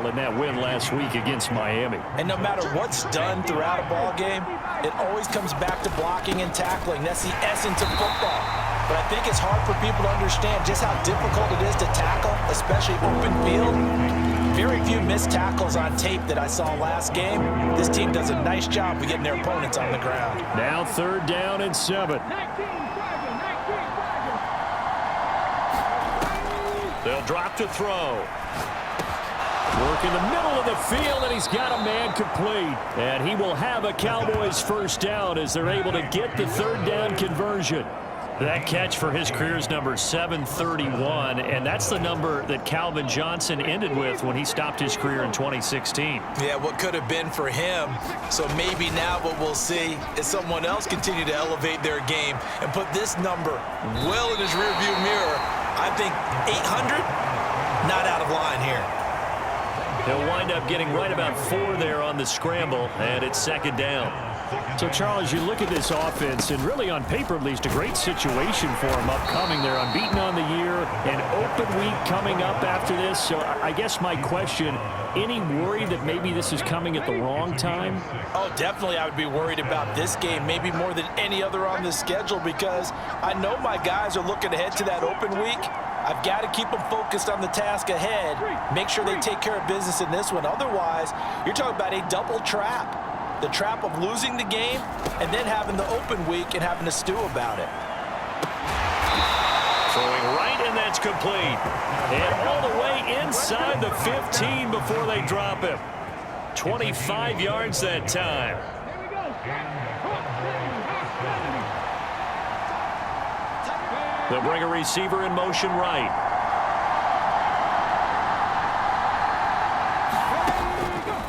in that win last week against Miami. And no matter what's done throughout a ball game, it always comes back to blocking and tackling. That's the essence of football. But I think it's hard for people to understand just how difficult it is to tackle, especially open field. Very few missed tackles on tape that I saw last game. This team does a nice job of getting their opponents on the ground. Now 3rd down and 7. They'll drop to throw. Work in the middle of the field, and he's got a man complete. And he will have a Cowboys first down as they're able to get the 3rd down conversion. That catch for his career is number 731, and that's the number that Calvin Johnson ended with when he stopped his career in 2016. Yeah, what could have been for him. So maybe now what we'll see is someone else continue to elevate their game and put this number well in his rearview mirror. I think 800, not out of line here. He'll wind up getting right about 4 there on the scramble, and it's 2nd down. So, Charles, you look at this offense, and really on paper at least, a great situation for them upcoming. They're unbeaten on the year, an open week coming up after this. So I guess my question, any worry that maybe this is coming at the wrong time? Oh, definitely I would be worried about this game, maybe more than any other on the schedule, because I know my guys are looking ahead to that open week. I've got to keep them focused on the task ahead, make sure they take care of business in this one. Otherwise, you're talking about a double trap. The trap of losing the game and then having the open week and having to stew about it. Throwing right, and that's complete. And all the way inside the 15 before they drop him. 25 yards that time. They'll bring a receiver in motion right.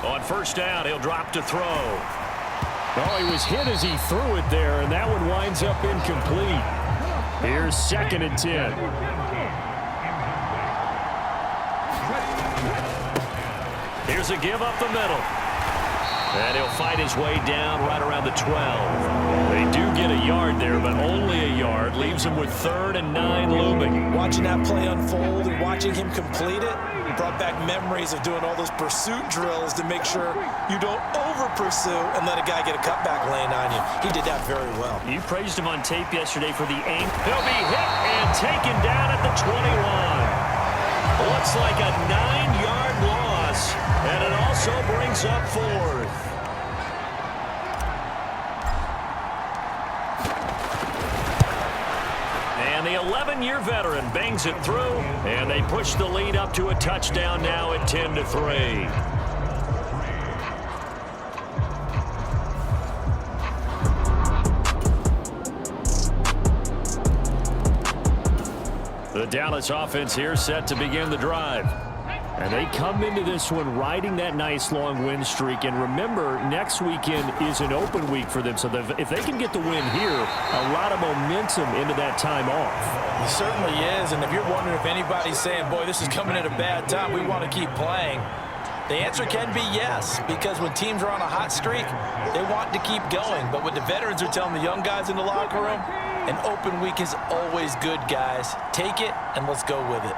On 1st down, he'll drop to throw. Oh, he was hit as he threw it there, and that one winds up incomplete. Here's 2nd and 10. Here's a give up the middle. And he'll fight his way down right around the 12. They do get a yard there, but only a yard. Leaves him with 3rd and 9 looming. Watching that play unfold and watching him complete it brought back memories of doing all those pursuit drills to make sure you don't over-pursue and let a guy get a cutback lane on you. He did that very well. You praised him on tape yesterday for the aim. He'll be hit and taken down at the 21. Looks like a 9-yard loss, and it also brings up 4th. And the 11-year veteran bangs it through, and they push the lead up to a touchdown now at 10-3. The Dallas offense here set to begin the drive. And they come into this one riding that nice long win streak. And remember, next weekend is an open week for them. So if they can get the win here, a lot of momentum into that time off. It certainly is. And if you're wondering if anybody's saying, boy, this is coming at a bad time, we want to keep playing, the answer can be yes. Because when teams are on a hot streak, they want to keep going. But what the veterans are telling the young guys in the locker room, an open week is always good, guys. Take it and let's go with it.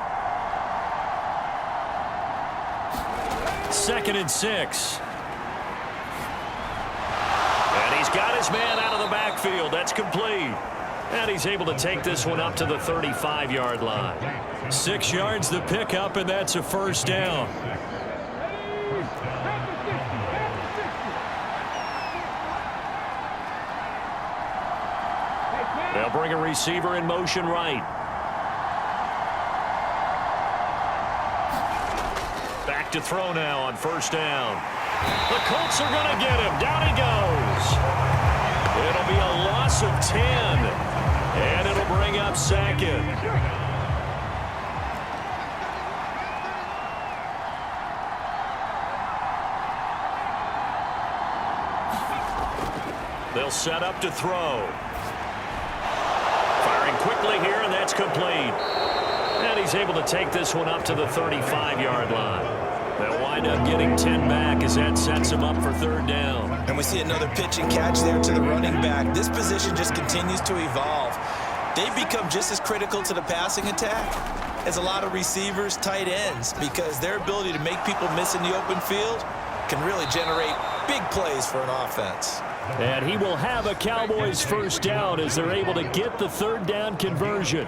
2nd and 6. And he's got his man out of the backfield. That's complete. And he's able to take this one up to the 35-yard line. 6 yards the pickup, and that's a 1st down. They'll bring a receiver in motion right. Back to throw now on 1st down. The Colts are going to get him. Down he goes. It'll be a loss of 10. And it'll bring up 2nd. They'll set up to throw. Firing quickly here, and that's complete. And he's able to take this one up to the 35-yard line. They'll wind up getting 10 back as that sets him up for 3rd down. And we see another pitch and catch there to the running back. This position just continues to evolve. They've become just as critical to the passing attack is a lot of receivers, tight ends, because their ability to make people miss in the open field can really generate big plays for an offense. And he will have a Cowboys first down as they're able to get the third down conversion.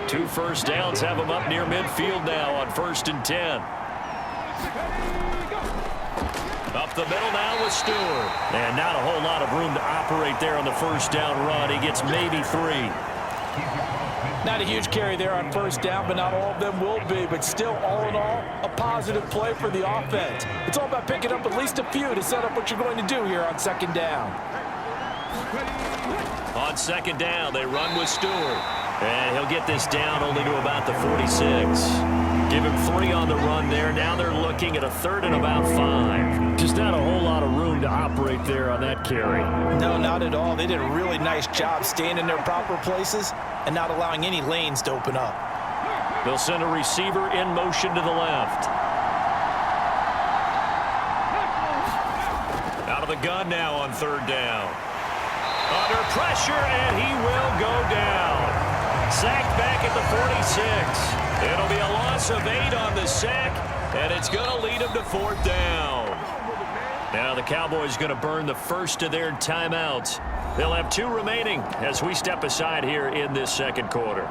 2 first downs have them up near midfield now on 1st and 10. Up the middle now with Stewart. And not a whole lot of room to operate there on the first down run. He gets maybe 3. Not a huge carry there on first down, but not all of them will be. But still, all in all, a positive play for the offense. It's all about picking up at least a few to set up what you're going to do here on 2nd down. On 2nd down, they run with Stewart. And he'll get this down only to about the 46. Give him 3 on the run there. Now they're looking at a 3rd and about 5. Just not a whole lot of room to operate there on that carry. No, not at all. They did a really nice job staying in their proper places and not allowing any lanes to open up. They'll send a receiver in motion to the left. Out of the gun now on 3rd down. Under pressure, and he will go down. Sacked back at the 46. It'll be a loss of 8 on the sack, and it's going to lead him to 4th down. Now the Cowboys going to burn the first of their timeouts. They'll have 2 remaining as we step aside here in this 2nd quarter.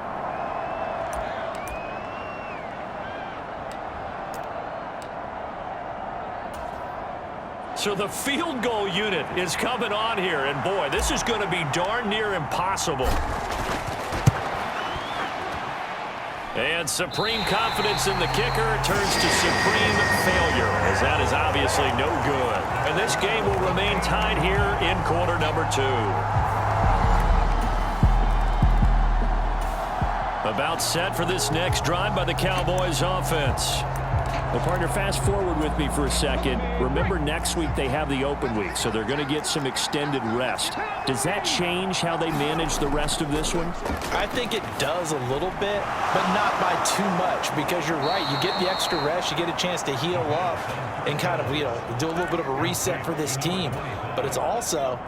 So the field goal unit is coming on here, and boy, this is going to be darn near impossible. And supreme confidence in the kicker turns to supreme failure, as that is obviously no good. And this game will remain tied here in quarter number 2. About set for this next drive by the Cowboys offense. Well, partner, fast forward with me for a second. Remember, next week they have the open week, so they're going to get some extended rest. Does that change how they manage the rest of this one? I think it does a little bit, but not by too much, because you're right. You get the extra rest, you get a chance to heal up and kind of, do a little bit of a reset for this team. But it's also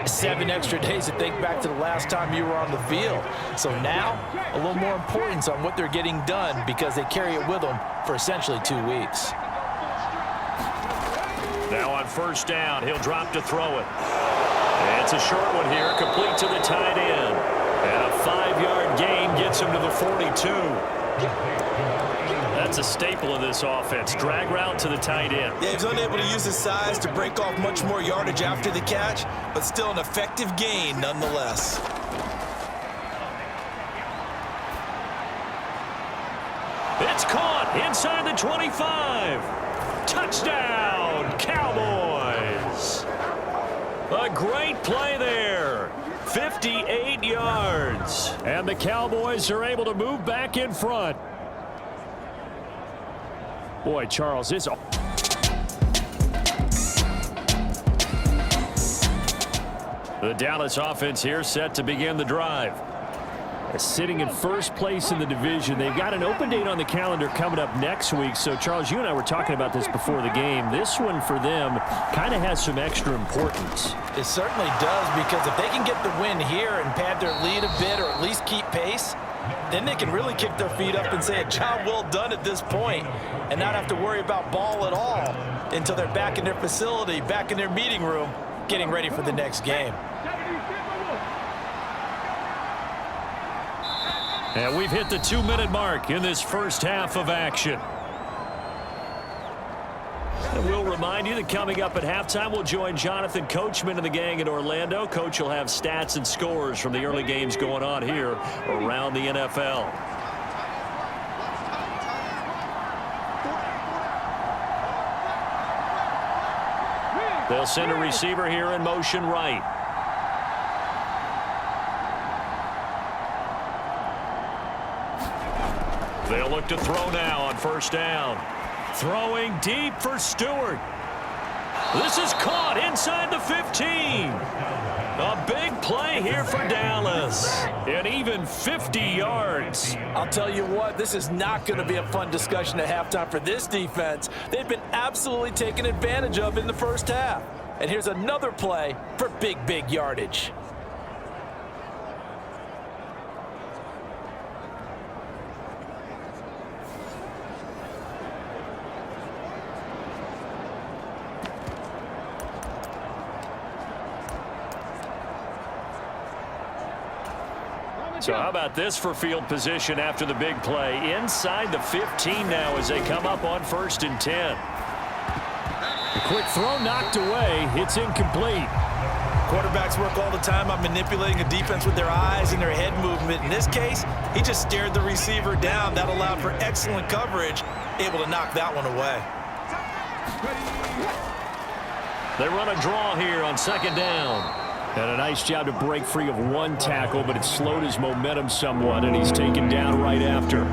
7 extra days to think back to the last time you were on the field. So now, a little more importance on what they're getting done because they carry it with them for essentially 2 weeks. Now on 1st down, he'll drop to throw it. It's a short one here, complete to the tight end. And a 5-yard gain gets him to the 42. That's a staple of this offense. Drag route to the tight end. Yeah, he's unable to use his size to break off much more yardage after the catch, but still an effective gain nonetheless. It's caught inside the 25. Touchdown, Cowboys. A great play there. 58 yards. And the Cowboys are able to move back in front. Boy, Charles, this... The Dallas offense here set to begin the drive. Sitting in first place in the division. They've got an open date on the calendar coming up next week. So, Charles, you and I were talking about this before the game. This one for them kind of has some extra importance. It certainly does, because if they can get the win here and pad their lead a bit or at least keep pace, then they can really kick their feet up and say a job well done at this point and not have to worry about ball at all until they're back in their facility, back in their meeting room, getting ready for the next game. And we've hit the 2-minute mark in this first half of action. And we'll remind you that coming up at halftime, we'll join Jonathan Coachman and the gang in Orlando. Coach will have stats and scores from the early games going on here around the NFL. They'll send a receiver here in motion right. They'll look to throw now on 1st down. Throwing deep for Stewart. This is caught inside the 15. A big play here for Dallas. And even 50 yards. I'll tell you what, this is not going to be a fun discussion at halftime for this defense. They've been absolutely taken advantage of in the first half. And here's another play for big So how about this for field position after the big play? Inside the 15 now as they come up on 1st and 10. Quick throw knocked away. It's incomplete. Quarterbacks work all the time on manipulating a defense with their eyes and their head movement. In this case, he just stared the receiver down. That allowed for excellent coverage, able to knock that one away. They run a draw here on 2nd down. And a nice job to break free of one tackle, but it slowed his momentum somewhat, and he's taken down right after.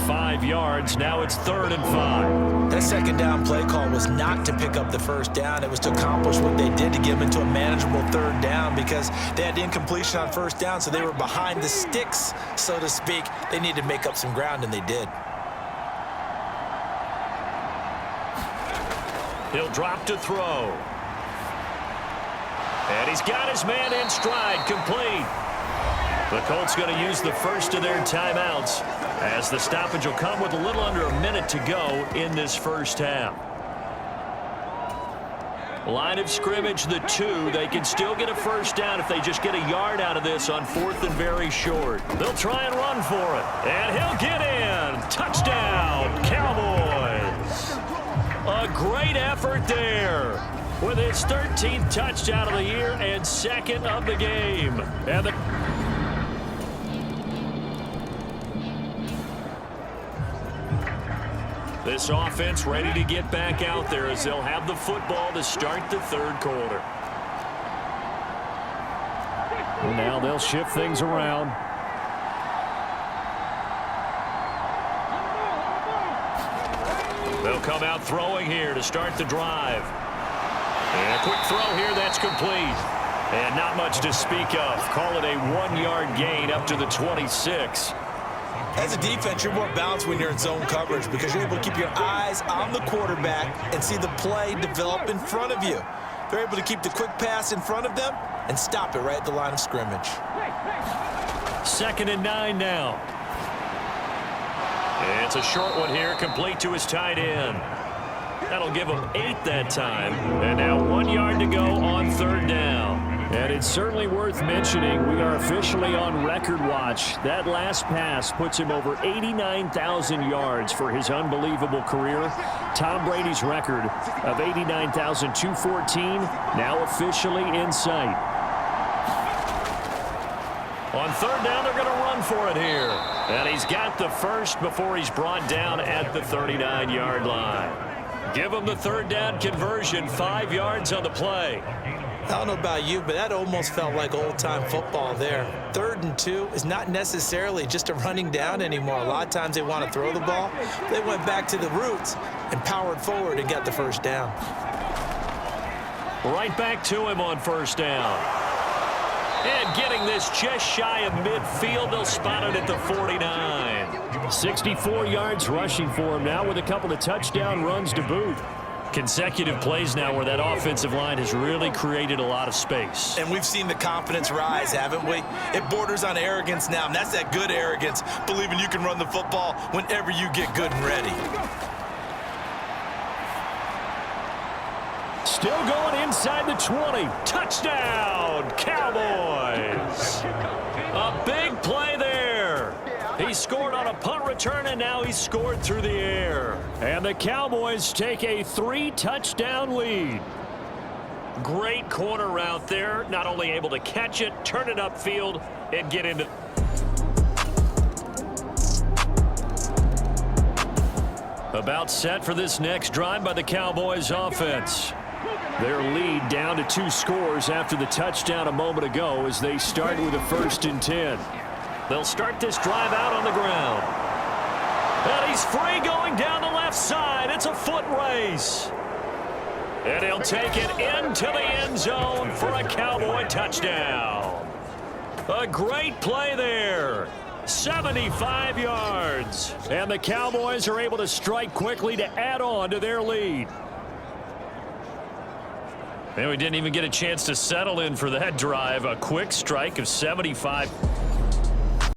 5 yards. Now it's 3rd and 5. That 2nd down play call was not to pick up the 1st down. It was to accomplish what they did to get them into a manageable 3rd down because they had incompletion on 1st down, so they were behind the sticks, so to speak. They needed to make up some ground, and they did. He'll drop to throw. And he's got his man in stride, complete. The Colts going to use the first of their timeouts as the stoppage will come with a little under a minute to go in this first half. Line of scrimmage, the 2. They can still get a 1st down if they just get a yard out of this on 4th and very short. They'll try and run for it. And he'll get in. Touchdown, Cowboys. A great effort there with his 13th touchdown of the year and 2nd of the game. And this offense ready to get back out there as they'll have the football to start the 3rd quarter. And now they'll shift things around. They'll come out throwing here to start the drive. And a quick throw here that's complete. And not much to speak of. Call it a 1-yard gain up to the 26. As a defense, you're more balanced when you're in zone coverage because you're able to keep your eyes on the quarterback and see the play develop in front of you. They're able to keep the quick pass in front of them and stop it right at the line of scrimmage. 2nd and 9 now. It's a short one here, complete to his tight end. That'll give him 8 that time. And now 1 yard to go on 3rd down. And it's certainly worth mentioning we are officially on record watch. That last pass puts him over 89,000 yards for his unbelievable career. Tom Brady's record of 89,214 now officially in sight. On 3rd down, they're going to run for it here. And he's got the first before he's brought down at the 39-yard line. Give him the 3rd down conversion, 5 yards on the play. I don't know about you, but that almost felt like old-time football there. 3rd and 2 is not necessarily just a running down anymore. A lot of times they want to throw the ball. They went back to the roots and powered forward and got the 1st down. Right back to him on 1st down. And getting this just shy of midfield, they'll spot it at the 49. 64 yards rushing for him now with a couple of touchdown runs to boot. Consecutive plays now where that offensive line has really created a lot of space. And we've seen the confidence rise, haven't we? It borders on arrogance now, and that's that good arrogance, believing you can run the football whenever you get good and ready. Still going inside the 20. Touchdown, Cowboys. A big play there. He scored on a punt return, and now he's scored through the air. And the Cowboys take a 3-touchdown lead. Great corner route there. Not only able to catch it, turn it upfield, and get into... About set for this next drive by the Cowboys offense. Their lead down to 2 scores after the touchdown a moment ago as they start with a 1st and 10. They'll start this drive out on the ground. And he's free going down the left side. It's a foot race. And he'll take it into the end zone for a Cowboy touchdown. A great play there. 75 yards. And the Cowboys are able to strike quickly to add on to their lead. And we didn't even get a chance to settle in for that drive. A quick strike of 75.